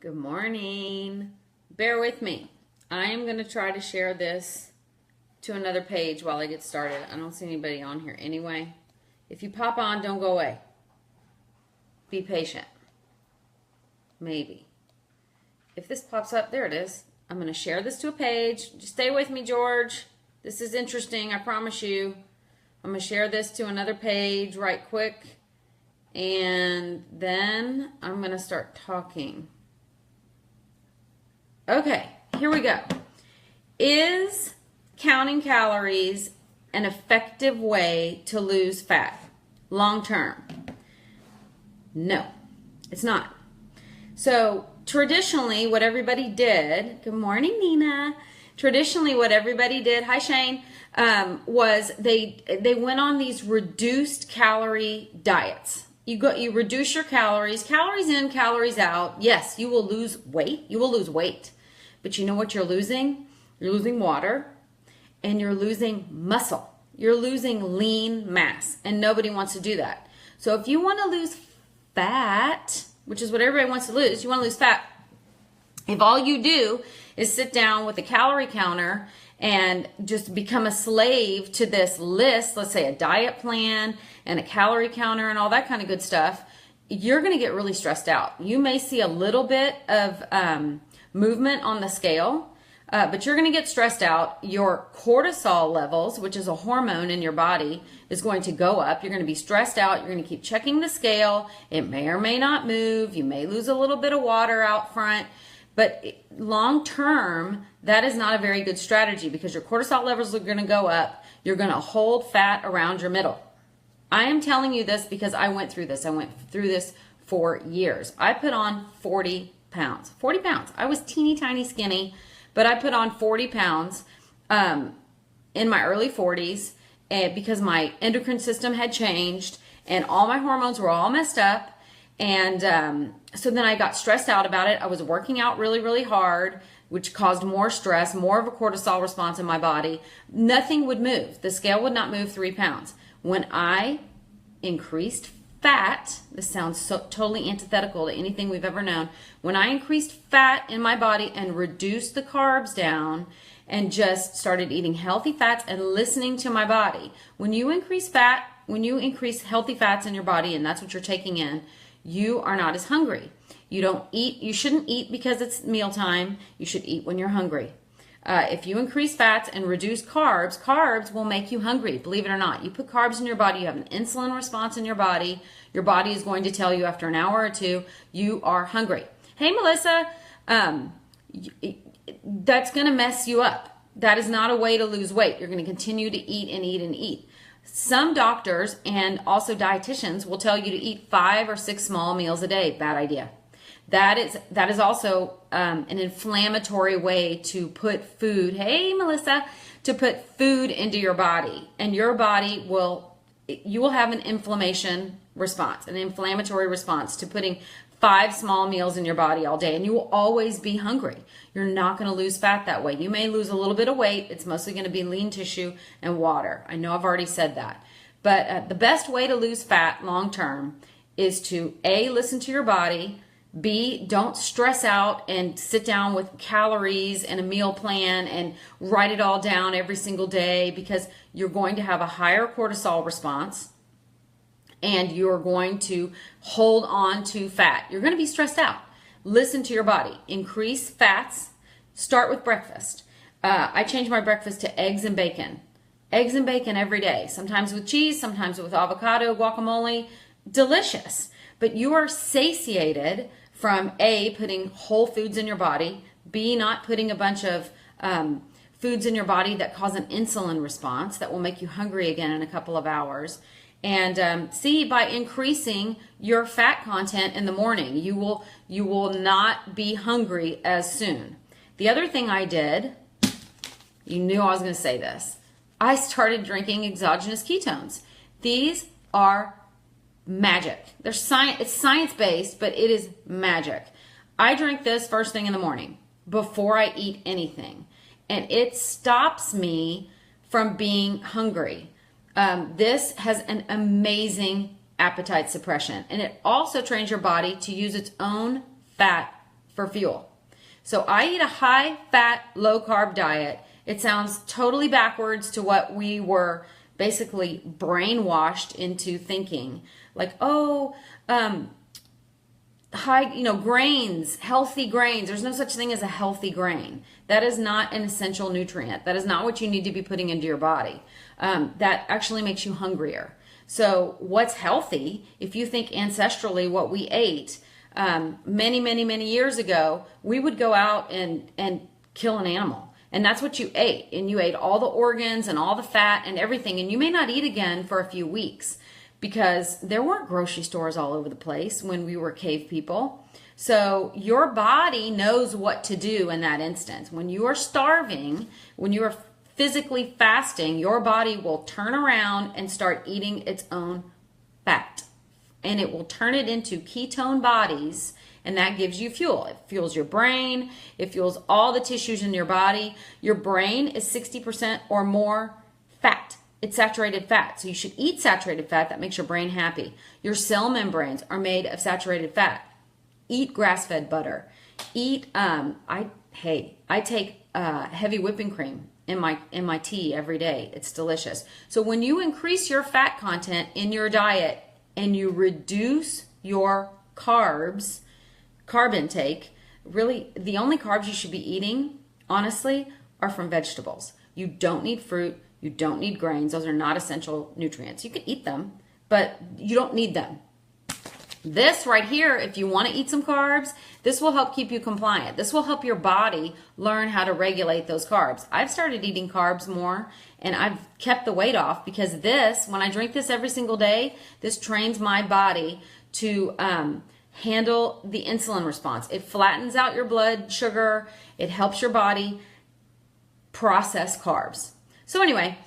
Good morning. Bear with me. I am going to try to share this to another page while I get started. I don't see anybody on here anyway. If you pop on, don't go away. Be patient. Maybe. If this pops up, there it is. I'm going to share this to a page. Just stay with me, George. This is interesting, I promise you. I'm going to share this to another page right quick. And then I'm going to start talking. Okay, here we go. Is counting calories an effective way to lose fat long term? No, it's not. So traditionally, what everybody did, good morning, Nina. Traditionally, what everybody did, hi Shane, was they went on these reduced calorie diets. You reduce your calories in, calories out. Yes, you will lose weight. You will lose weight. But you know what you're losing? You're losing water and you're losing muscle. You're losing lean mass, and nobody wants to do that. So if you want to lose fat, which is what everybody wants to lose, you want to lose fat. If all you do is sit down with a calorie counter and just become a slave to this list, let's say a diet plan and a calorie counter and all that kind of good stuff, you're going to get really stressed out. You may see a little bit of movement on the scale, but you're going to get stressed out. Your cortisol levels, which is a hormone in your body, is going to go up. You're going to be stressed out. You're going to keep checking the scale. It may or may not move. You may lose a little bit of water out front. But long term, that is not a very good strategy because your cortisol levels are going to go up. You're going to hold fat around your middle. I am telling you this because I went through this. I went through this for years. I put on 40 pounds. 40 pounds. I was teeny tiny skinny, but I put on 40 pounds in my early 40s because my endocrine system had changed and all my hormones were all messed up. And so then I got stressed out about it. I was working out really, really hard, which caused more stress, more of a cortisol response in my body. Nothing would move. The scale would not move 3 pounds. When I increased fat, this sounds totally antithetical to anything we've ever known. When I increased fat in my body and reduced the carbs down and just started eating healthy fats and listening to my body, when you increase fat, when you increase healthy fats in your body and that's what you're taking in, you are not as hungry. You shouldn't eat because it's mealtime. You should eat when you're hungry. If you increase fats and reduce carbs, carbs will make you hungry, believe it or not. You put carbs in your body, you have an insulin response in your body. Your body is going to tell you after an hour or two, you are hungry. Hey, Melissa, that's going to mess you up. That is not a way to lose weight. You're going to continue to eat and eat and eat. Some doctors and also dietitians will tell you to eat 5 or 6 small meals a day. Bad idea. That is also an inflammatory way to put food, hey Melissa, to put food into your body. And your body you will have an inflammation response, an inflammatory response to putting 5 small meals in your body all day. And you will always be hungry. You're not going to lose fat that way. You may lose a little bit of weight. It's mostly going to be lean tissue and water. I know I've already said that. But the best way to lose fat long term is to A, listen to your body, B, don't stress out and sit down with calories and a meal plan and write it all down every single day because you're going to have a higher cortisol response and you're going to hold on to fat. You're going to be stressed out. Listen to your body. Increase fats. Start with breakfast. I change my breakfast to eggs and bacon. Eggs and bacon every day. Sometimes with cheese, sometimes with avocado, guacamole. Delicious. But you are satiated from A, putting whole foods in your body, B, not putting a bunch of foods in your body that cause an insulin response that will make you hungry again in a couple of hours, and C, by increasing your fat content in the morning. You will not be hungry as soon. The other thing I did, you knew I was going to say this, I started drinking exogenous ketones. These are magic. It's science-based, but it is magic. I drink this first thing in the morning before I eat anything, and it stops me from being hungry. This has an amazing appetite suppression, and it also trains your body to use its own fat for fuel. So I eat a high fat, low carb diet. It sounds totally backwards to what we were basically brainwashed into thinking. Like, high, grains, healthy grains. There's no such thing as a healthy grain. That is not an essential nutrient. That is not what you need to be putting into your body. That actually makes you hungrier. So what's healthy, if you think ancestrally what we ate, many, many, many years ago, we would go out and kill an animal. And that's what you ate. And you ate all the organs and all the fat and everything. And you may not eat again for a few weeks because there weren't grocery stores all over the place when we were cave people. So your body knows what to do in that instance. When you are starving, when you are physically fasting, your body will turn around and start eating its own fat. And it will turn it into ketone bodies, and that gives you fuel. It fuels your brain. It fuels all the tissues in your body. Your brain is 60% or more fat. It's saturated fat. So you should eat saturated fat. That makes your brain happy. Your cell membranes are made of saturated fat. Eat grass-fed butter. Eat, I take heavy whipping cream in my tea every day. It's delicious. So when you increase your fat content in your diet and you reduce your carb intake, really the only carbs you should be eating, honestly, are from vegetables. You don't need fruit. You don't need grains. Those are not essential nutrients. You can eat them, but you don't need them. This right here, if you want to eat some carbs, this will help keep you compliant. This will help your body learn how to regulate those carbs. I've started eating carbs more, and I've kept the weight off because this, when I drink this every single day, this trains my body to handle the insulin response. It flattens out your blood sugar. It helps your body process carbs. So anyway,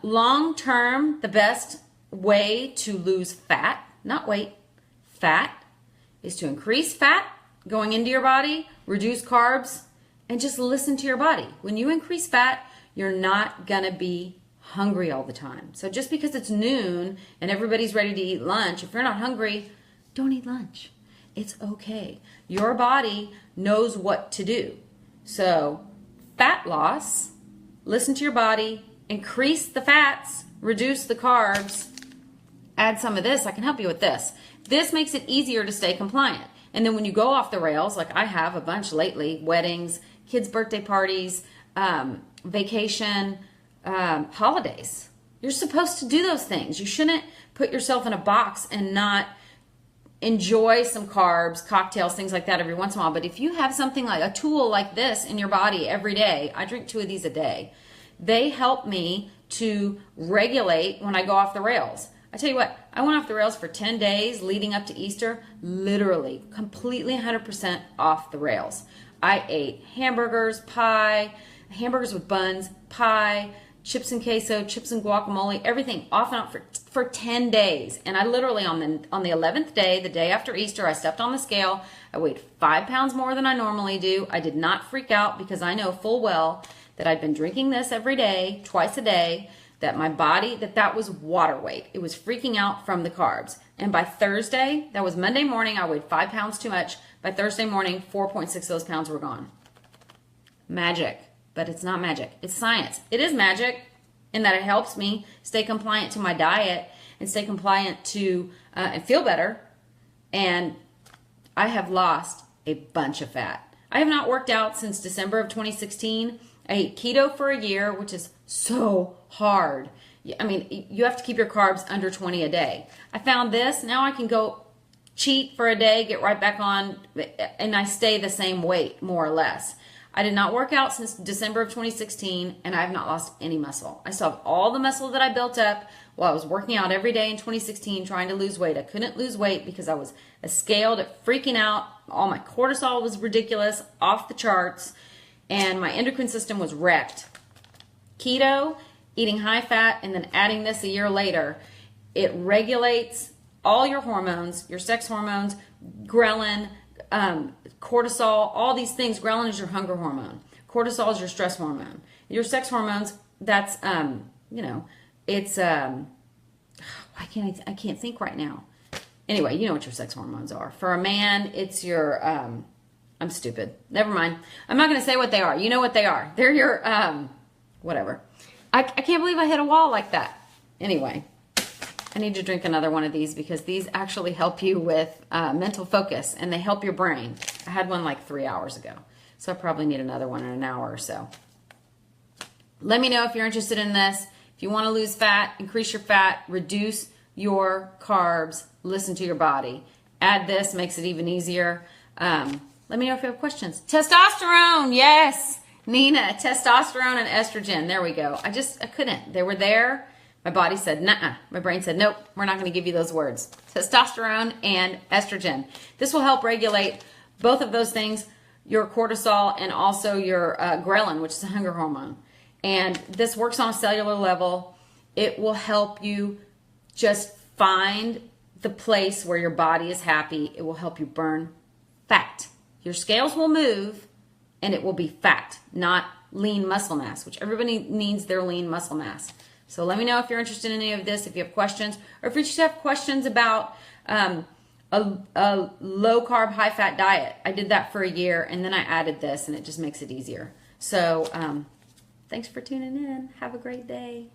long term, the best way to lose fat, not weight, fat, is to increase fat going into your body, reduce carbs, and just listen to your body. When you increase fat, you're not gonna be hungry all the time. So just because it's noon and everybody's ready to eat lunch, if you're not hungry, don't eat lunch. It's okay. Your body knows what to do. So fat loss, listen to your body, increase the fats, reduce the carbs, add some of this. I can help you with this. This makes it easier to stay compliant. And then when you go off the rails, like I have a bunch lately, weddings, kids' birthday parties, vacation, holidays, you're supposed to do those things. You shouldn't put yourself in a box and not enjoy some carbs, cocktails, things like that every once in a while. But if you have something like a tool like this in your body every day, I drink 2 of these a day, they help me to regulate when I go off the rails. I tell you what, I went off the rails for 10 days leading up to Easter, literally, completely 100% off the rails. I ate hamburgers, pie, hamburgers with buns, pie, chips and queso, chips and guacamole, everything off and on for 10 days. And I literally, on the 11th day, the day after Easter, I stepped on the scale. I weighed 5 pounds more than I normally do. I did not freak out because I know full well that I'd been drinking this every day, twice a day, that my body, that was water weight. It was freaking out from the carbs. And by Thursday, that was Monday morning, I weighed 5 pounds too much. By Thursday morning, 4.6 of those pounds were gone. Magic. But it's not magic. It's science. It is magic in that it helps me stay compliant to my diet and stay compliant to and feel better. And I have lost a bunch of fat. I have not worked out since December of 2016. I ate keto for a year, which is so hard. I mean, you have to keep your carbs under 20 a day. I found this. Now I can go cheat for a day, get right back on, and I stay the same weight, more or less. I did not work out since December of 2016, and I have not lost any muscle. I still have all the muscle that I built up while I was working out every day in 2016 trying to lose weight. I couldn't lose weight because I was scaled, freaking out. All my cortisol was ridiculous, off the charts, and my endocrine system was wrecked. Keto, eating high fat, and then adding this a year later, it regulates all your hormones, your sex hormones, ghrelin, cortisol, all these things. Ghrelin is your hunger hormone. Cortisol is your stress hormone. Your sex hormones, that's, it's, I can't think right now. Anyway, you know what your sex hormones are. For a man, it's your I'm stupid. Never mind. I'm not going to say what they are. You know what they are. They're your, whatever. I can't believe I hit a wall like that. Anyway, I need to drink another one of these because these actually help you with mental focus and they help your brain. I had one like 3 hours ago. So I probably need another one in an hour or so. Let me know if you're interested in this. If you want to lose fat, increase your fat, reduce your carbs, listen to your body. Add this, makes it even easier. Let me know if you have questions. Testosterone, yes. Nina, testosterone and estrogen. There we go. I couldn't. They were there. My body said, nah. My brain said, nope, we're not going to give you those words. Testosterone and estrogen. This will help regulate both of those things, your cortisol and also your ghrelin, which is a hunger hormone. And this works on a cellular level. It will help you just find the place where your body is happy. It will help you burn fat. Your scales will move and it will be fat, not lean muscle mass, which everybody needs their lean muscle mass. So let me know if you're interested in any of this, if you have questions, or if you just have questions about a low carb, high fat diet. I did that for a year and then I added this and it just makes it easier. So thanks for tuning in. Have a great day.